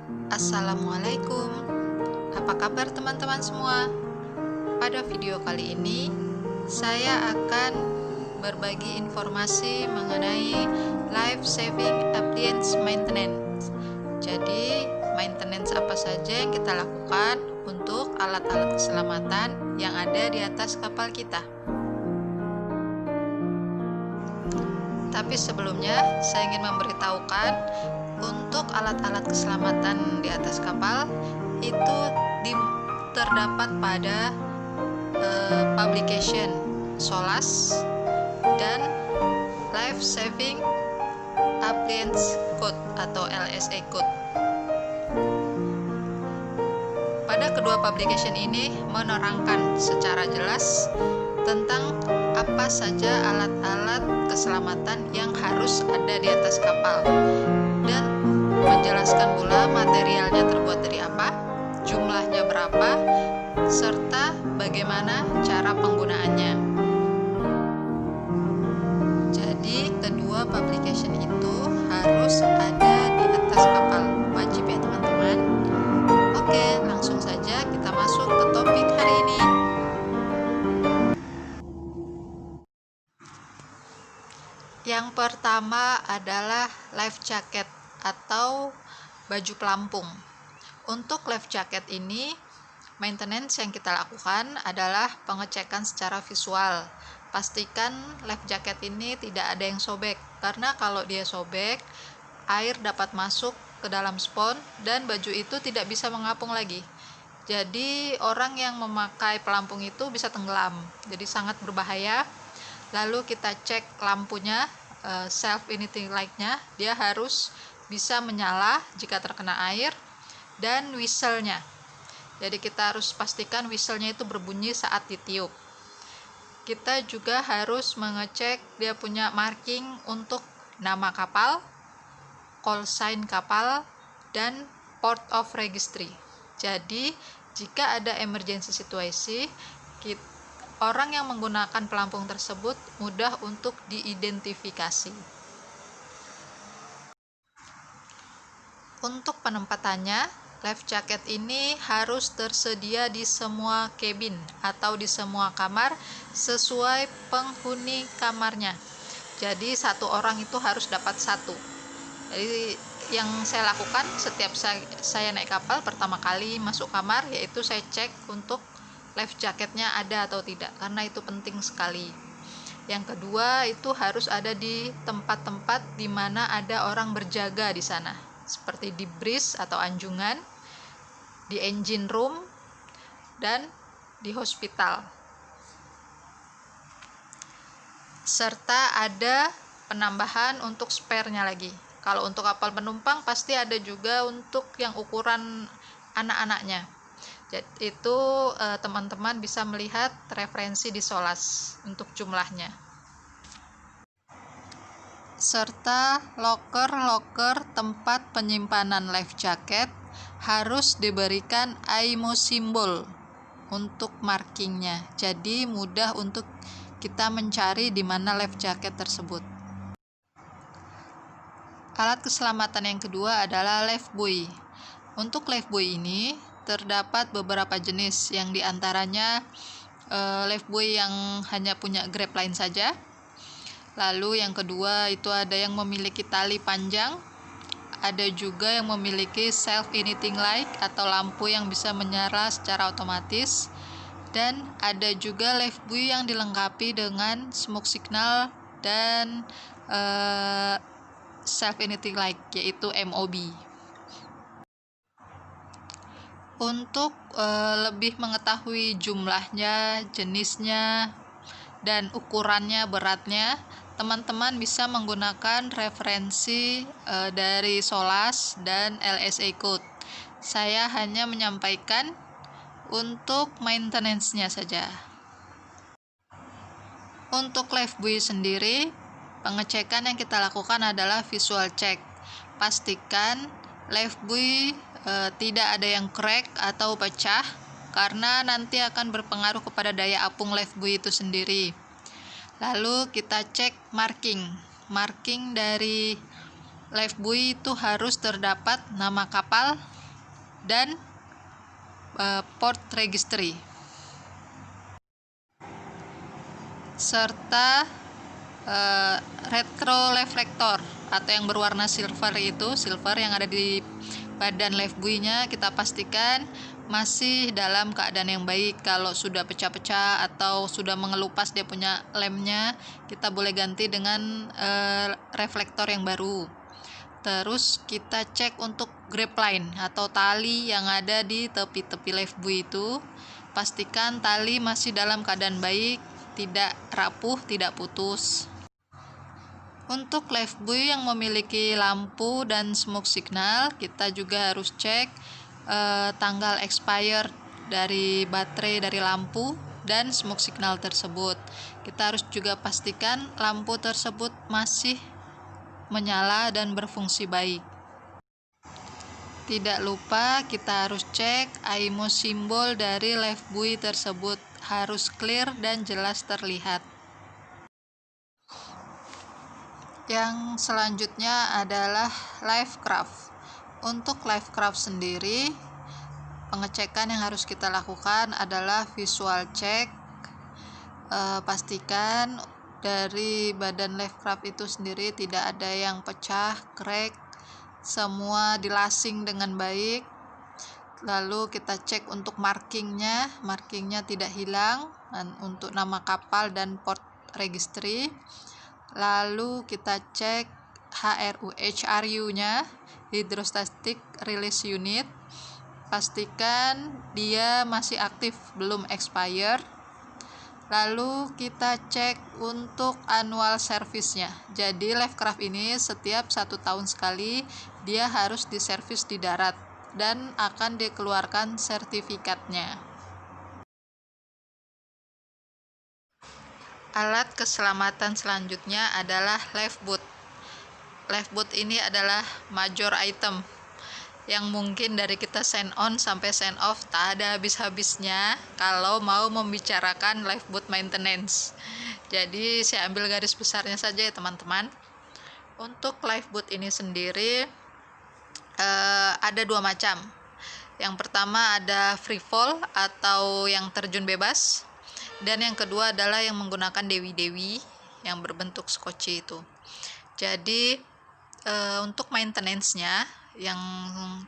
Assalamualaikum. Apa kabar teman-teman semua? Pada video kali ini saya akan berbagi informasi mengenai life saving appliance maintenance. Jadi, maintenance apa saja yang kita lakukan untuk alat-alat keselamatan yang ada di atas kapal kita. Tapi sebelumnya, saya ingin memberitahukan untuk alat-alat keselamatan di atas kapal itu terdapat pada publication SOLAS dan Life Saving Appliance Code atau LSA Code. Pada kedua publication ini menerangkan secara jelas tentang apa saja alat-alat keselamatan yang harus ada di atas kapal dan menjelaskan pula materialnya terbuat dari apa, jumlahnya berapa, serta bagaimana cara penggunaannya. Jadi kedua publication itu harus ada di atas kapal, wajib ya teman-teman. Oke, langsung saja kita masuk ke topik hari ini. Yang pertama adalah life jacket atau baju pelampung. Untuk life jacket ini, maintenance yang kita lakukan adalah pengecekan secara visual. Pastikan life jacket ini tidak ada yang sobek, karena kalau dia sobek, air dapat masuk ke dalam spon dan baju itu tidak bisa mengapung lagi. Jadi orang yang memakai pelampung itu bisa tenggelam, jadi sangat berbahaya. Lalu kita cek lampunya, self-igniting light-nya, dia harus bisa menyala jika terkena air, dan whistle-nya. Jadi kita harus pastikan whistle-nya itu berbunyi saat ditiup. Kita juga harus mengecek dia punya marking untuk nama kapal, call sign kapal, dan port of registry. Jadi jika ada emergency situasi, orang yang menggunakan pelampung tersebut mudah untuk diidentifikasi. Untuk penempatannya, life jacket ini harus tersedia di semua cabin atau di semua kamar sesuai penghuni kamarnya. Jadi satu orang itu harus dapat satu. Jadi yang saya lakukan setiap saya naik kapal pertama kali masuk kamar, yaitu saya cek untuk life jacketnya ada atau tidak, karena itu penting sekali. Yang kedua, itu harus ada di tempat-tempat di mana ada orang berjaga di sana, seperti di bridge atau anjungan, di engine room, dan di hospital. Serta ada penambahan untuk spare-nya lagi. Kalau untuk kapal penumpang pasti ada juga untuk yang ukuran anak-anaknya. Jadi itu teman-teman bisa melihat referensi di SOLAS untuk jumlahnya. Serta loker-loker tempat penyimpanan life jacket harus diberikan AIMO simbol untuk markingnya. Jadi mudah untuk kita mencari di mana life jacket tersebut. Alat keselamatan yang kedua adalah life buoy. Untuk life buoy ini terdapat beberapa jenis, yang diantaranya life buoy yang hanya punya grab line saja. Lalu yang kedua itu ada yang memiliki tali panjang, ada juga yang memiliki self-igniting light atau lampu yang bisa menyala secara otomatis, dan ada juga life buoy yang dilengkapi dengan smoke signal dan self-igniting light, yaitu MOB. Untuk lebih mengetahui jumlahnya, jenisnya, dan ukurannya, beratnya, teman-teman bisa menggunakan referensi dari SOLAS dan LSA Code. Saya hanya menyampaikan untuk maintenance-nya saja. Untuk life buoy sendiri, pengecekan yang kita lakukan adalah visual check. Pastikan life buoy tidak ada yang crack atau pecah, karena nanti akan berpengaruh kepada daya apung life buoy itu sendiri. Lalu kita cek marking dari life buoy itu harus terdapat nama kapal, dan port registry, serta retroreflektor atau yang berwarna silver yang ada di badan live buoy-nya kita pastikan masih dalam keadaan yang baik. Kalau sudah pecah-pecah atau sudah mengelupas dia punya lemnya, kita boleh ganti dengan reflektor yang baru. Terus kita cek untuk grab line atau tali yang ada di tepi-tepi live buoy itu. Pastikan tali masih dalam keadaan baik, tidak rapuh, tidak putus. Untuk live buoy yang memiliki lampu dan smoke signal, kita juga harus cek tanggal expired dari baterai dari lampu dan smoke signal tersebut. Kita harus juga pastikan lampu tersebut masih menyala dan berfungsi baik. Tidak lupa kita harus cek IMO simbol dari live buoy tersebut, harus clear dan jelas terlihat. Yang selanjutnya adalah live craft. Untuk live craft sendiri, pengecekan yang harus kita lakukan adalah visual check. Pastikan dari badan live craft itu sendiri tidak ada yang pecah, crack, semua dilasing dengan baik. Lalu kita cek untuk markingnya tidak hilang, dan untuk nama kapal dan port registry. Lalu kita cek HRU-nya, Hydrostatic Release Unit, pastikan dia masih aktif, belum expired. Lalu kita cek untuk annual service-nya. Jadi live craft ini setiap 1 tahun sekali dia harus diservis di darat dan akan dikeluarkan sertifikatnya. Alat keselamatan selanjutnya adalah lifeboat. Lifeboat ini adalah major item yang mungkin dari kita sign on sampai sign off tak ada habis-habisnya kalau mau membicarakan lifeboat maintenance. Jadi saya ambil garis besarnya saja ya teman-teman. Untuk lifeboat ini sendiri ada 2 macam. Yang pertama ada free fall atau yang terjun bebas, dan yang kedua adalah yang menggunakan dewi-dewi yang berbentuk skoci itu. Jadi untuk maintenance-nya yang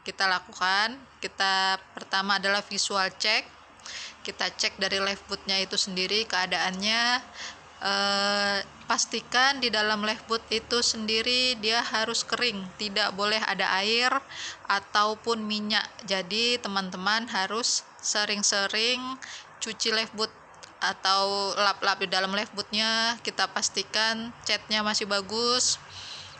kita lakukan, kita pertama adalah visual check. Kita cek dari lifeboat-nya itu sendiri keadaannya, pastikan di dalam lifeboat itu sendiri dia harus kering, tidak boleh ada air ataupun minyak. Jadi teman-teman harus sering-sering cuci lifeboat atau lap-lap di dalam lifeboat-nya. Kita pastikan catnya masih bagus.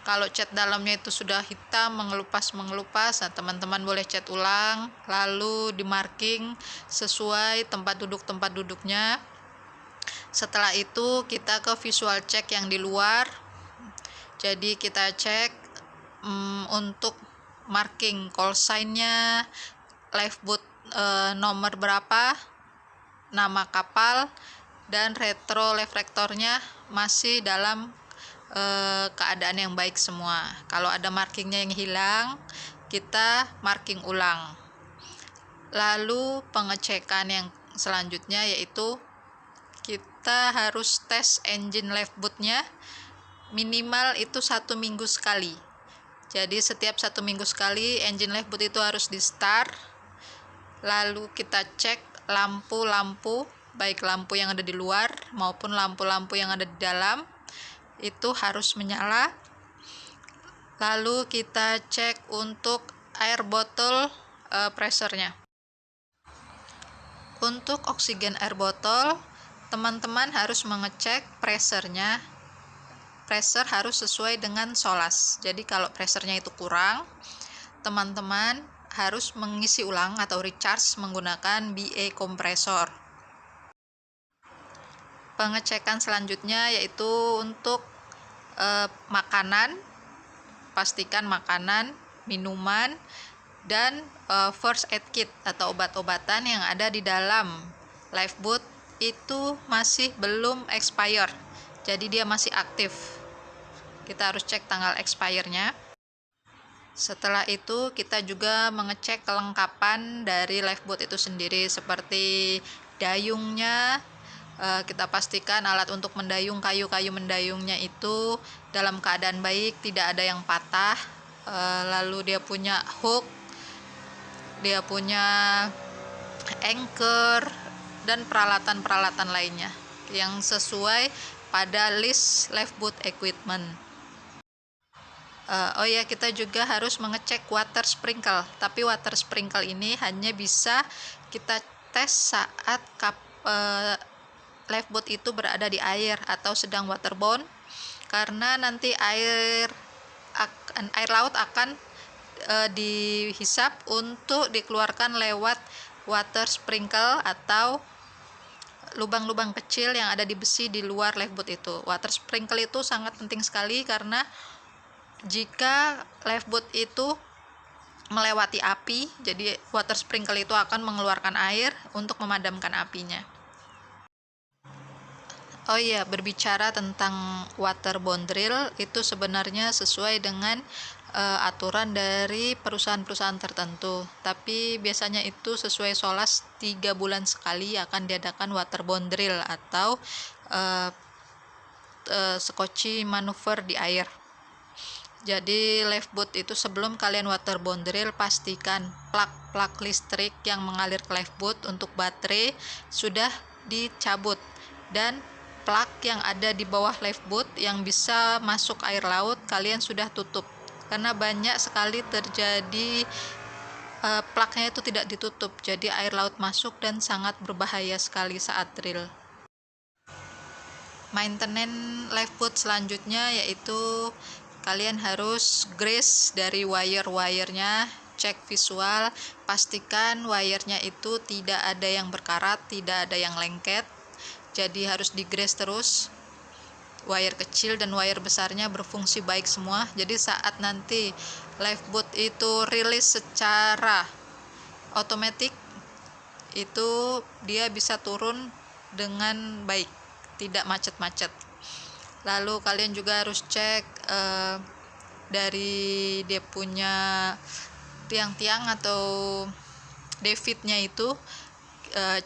Kalau cat dalamnya itu sudah hitam mengelupas, nah teman-teman boleh cat ulang, lalu di marking sesuai tempat duduknya. Setelah itu kita ke visual check yang di luar. Jadi kita cek untuk marking call sign-nya, lifeboat nomor berapa, nama kapal, dan retroreflektornya masih dalam keadaan yang baik semua. Kalau ada markingnya yang hilang, kita marking ulang. Lalu pengecekan yang selanjutnya yaitu kita harus tes engine lifeboat-nya minimal itu 1 minggu sekali. Jadi setiap 1 minggu sekali engine lifeboat itu harus di start. Lalu kita cek lampu-lampu, baik lampu yang ada di luar maupun lampu-lampu yang ada di dalam, itu harus menyala. Lalu kita cek untuk air botol pressure-nya. Untuk oksigen air botol, teman-teman harus mengecek pressure-nya. Pressure harus sesuai dengan SOLAS. Jadi kalau pressure-nya itu kurang, teman-teman harus mengisi ulang atau recharge menggunakan BA kompresor. Pengecekan selanjutnya yaitu untuk makanan, pastikan makanan, minuman, dan first aid kit atau obat-obatan yang ada di dalam lifeboat itu masih belum expire, jadi dia masih aktif. Kita harus cek tanggal expire-nya. Setelah itu kita juga mengecek kelengkapan dari lifeboat itu sendiri, seperti dayungnya. Kita pastikan alat untuk mendayung, kayu-kayu mendayungnya itu dalam keadaan baik, tidak ada yang patah. Lalu dia punya hook, dia punya anchor, dan peralatan-peralatan lainnya yang sesuai pada list lifeboat equipment. Oh ya, kita juga harus mengecek water sprinkle. Tapi water sprinkle ini hanya bisa kita tes saat lifeboat itu berada di air atau sedang waterbound, karena nanti air laut akan dihisap untuk dikeluarkan lewat water sprinkle atau lubang-lubang kecil yang ada di besi di luar lifeboat itu. Water sprinkle itu sangat penting sekali, karena jika lifeboat itu melewati api, jadi water sprinkle itu akan mengeluarkan air untuk memadamkan apinya. Oh iya, berbicara tentang waterbound drill, itu sebenarnya sesuai dengan aturan dari perusahaan-perusahaan tertentu. Tapi biasanya itu sesuai SOLAS 3 bulan sekali akan diadakan waterbound drill atau skoci manuver di air. Jadi lifeboat itu sebelum kalian waterbound drill, pastikan plak-plak listrik yang mengalir ke lifeboat untuk baterai sudah dicabut, dan plak yang ada di bawah lifeboat yang bisa masuk air laut kalian sudah tutup, karena banyak sekali terjadi plaknya itu tidak ditutup, jadi air laut masuk dan sangat berbahaya sekali saat drill. Maintenance lifeboat selanjutnya yaitu kalian harus grease dari wire-wirenya, cek visual, pastikan wirenya itu tidak ada yang berkarat, tidak ada yang lengket, jadi harus di grease terus. Wire kecil dan wire besarnya berfungsi baik semua, jadi saat nanti lifeboat itu rilis secara otomatis, itu dia bisa turun dengan baik, tidak macet-macet. Lalu kalian juga harus cek dari dia punya tiang-tiang atau davitnya itu,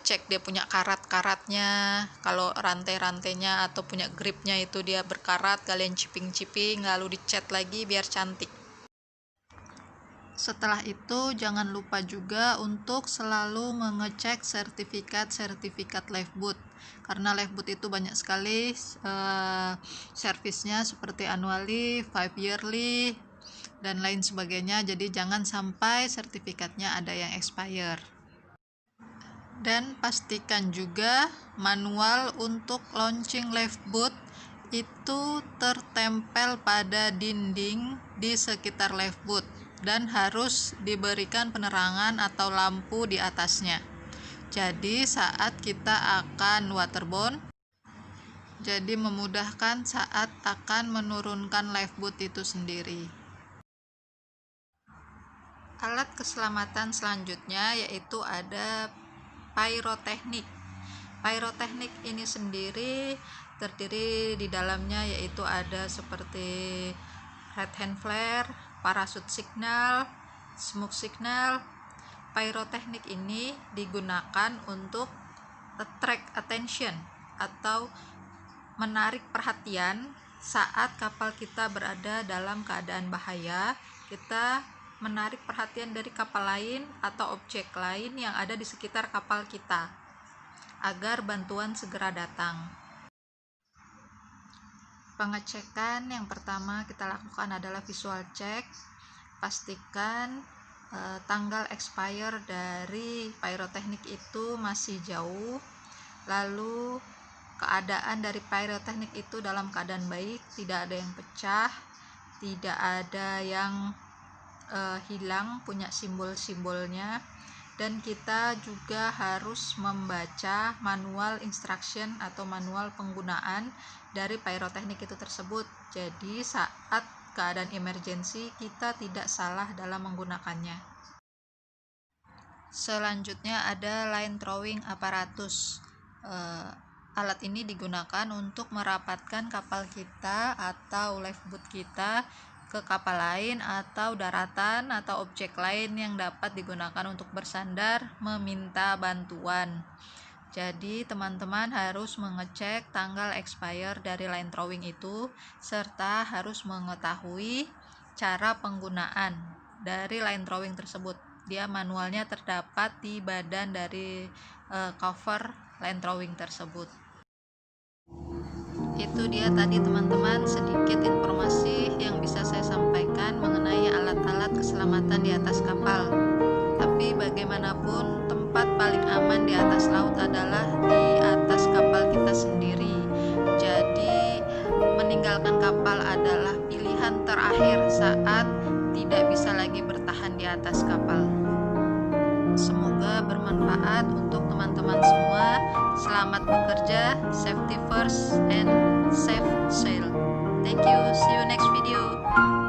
cek dia punya karat-karatnya. Kalau rantai-rantainya atau punya gripnya itu dia berkarat, kalian ciping-ciping lalu dicat lagi biar cantik. Setelah itu jangan lupa juga untuk selalu mengecek sertifikat lifeboat, karena lifeboat itu banyak sekali servisnya, seperti annually, 5 yearly, dan lain sebagainya. Jadi jangan sampai sertifikatnya ada yang expire. Dan pastikan juga manual untuk launching lifeboat itu tertempel pada dinding di sekitar lifeboat dan harus diberikan penerangan atau lampu di atasnya. Jadi saat kita akan waterbound, jadi memudahkan saat akan menurunkan lifeboat itu sendiri. Alat keselamatan selanjutnya yaitu ada pyrotechnic. Pyrotechnic ini sendiri terdiri di dalamnya yaitu ada seperti red hand flare, parachute signal, smoke signal. Pyrotechnic ini digunakan untuk attract attention atau menarik perhatian saat kapal kita berada dalam keadaan bahaya. Kita menarik perhatian dari kapal lain atau objek lain yang ada di sekitar kapal kita agar bantuan segera datang. Pengecekan yang pertama kita lakukan adalah visual check. Pastikan tanggal expire dari pyrotechnic itu masih jauh, lalu keadaan dari pyrotechnic itu dalam keadaan baik, tidak ada yang pecah, tidak ada yang hilang punya simbol-simbolnya. Dan kita juga harus membaca manual instruction atau manual penggunaan dari pyrotechnic itu tersebut, jadi saat keadaan emergensi kita tidak salah dalam menggunakannya. Selanjutnya ada line throwing apparatus. Alat ini digunakan untuk merapatkan kapal kita atau lifeboat kita ke kapal lain atau daratan atau objek lain yang dapat digunakan untuk bersandar meminta bantuan. Jadi teman-teman harus mengecek tanggal expire dari line throwing itu, serta harus mengetahui cara penggunaan dari line throwing tersebut. Dia manualnya terdapat di badan dari cover line throwing tersebut. Itu dia tadi teman-teman sedikit informasi yang bisa saya sampaikan mengenai alat-alat keselamatan di atas kapal. Tapi bagaimanapun tempat paling aman di atas laut adalah di atas kapal kita sendiri. Jadi meninggalkan kapal adalah pilihan terakhir saat tidak bisa lagi bertahan di atas kapal. Semoga bermanfaat untuk teman-teman semua. Selamat bekerja, safety first and safe sail. Thank you, see you next video.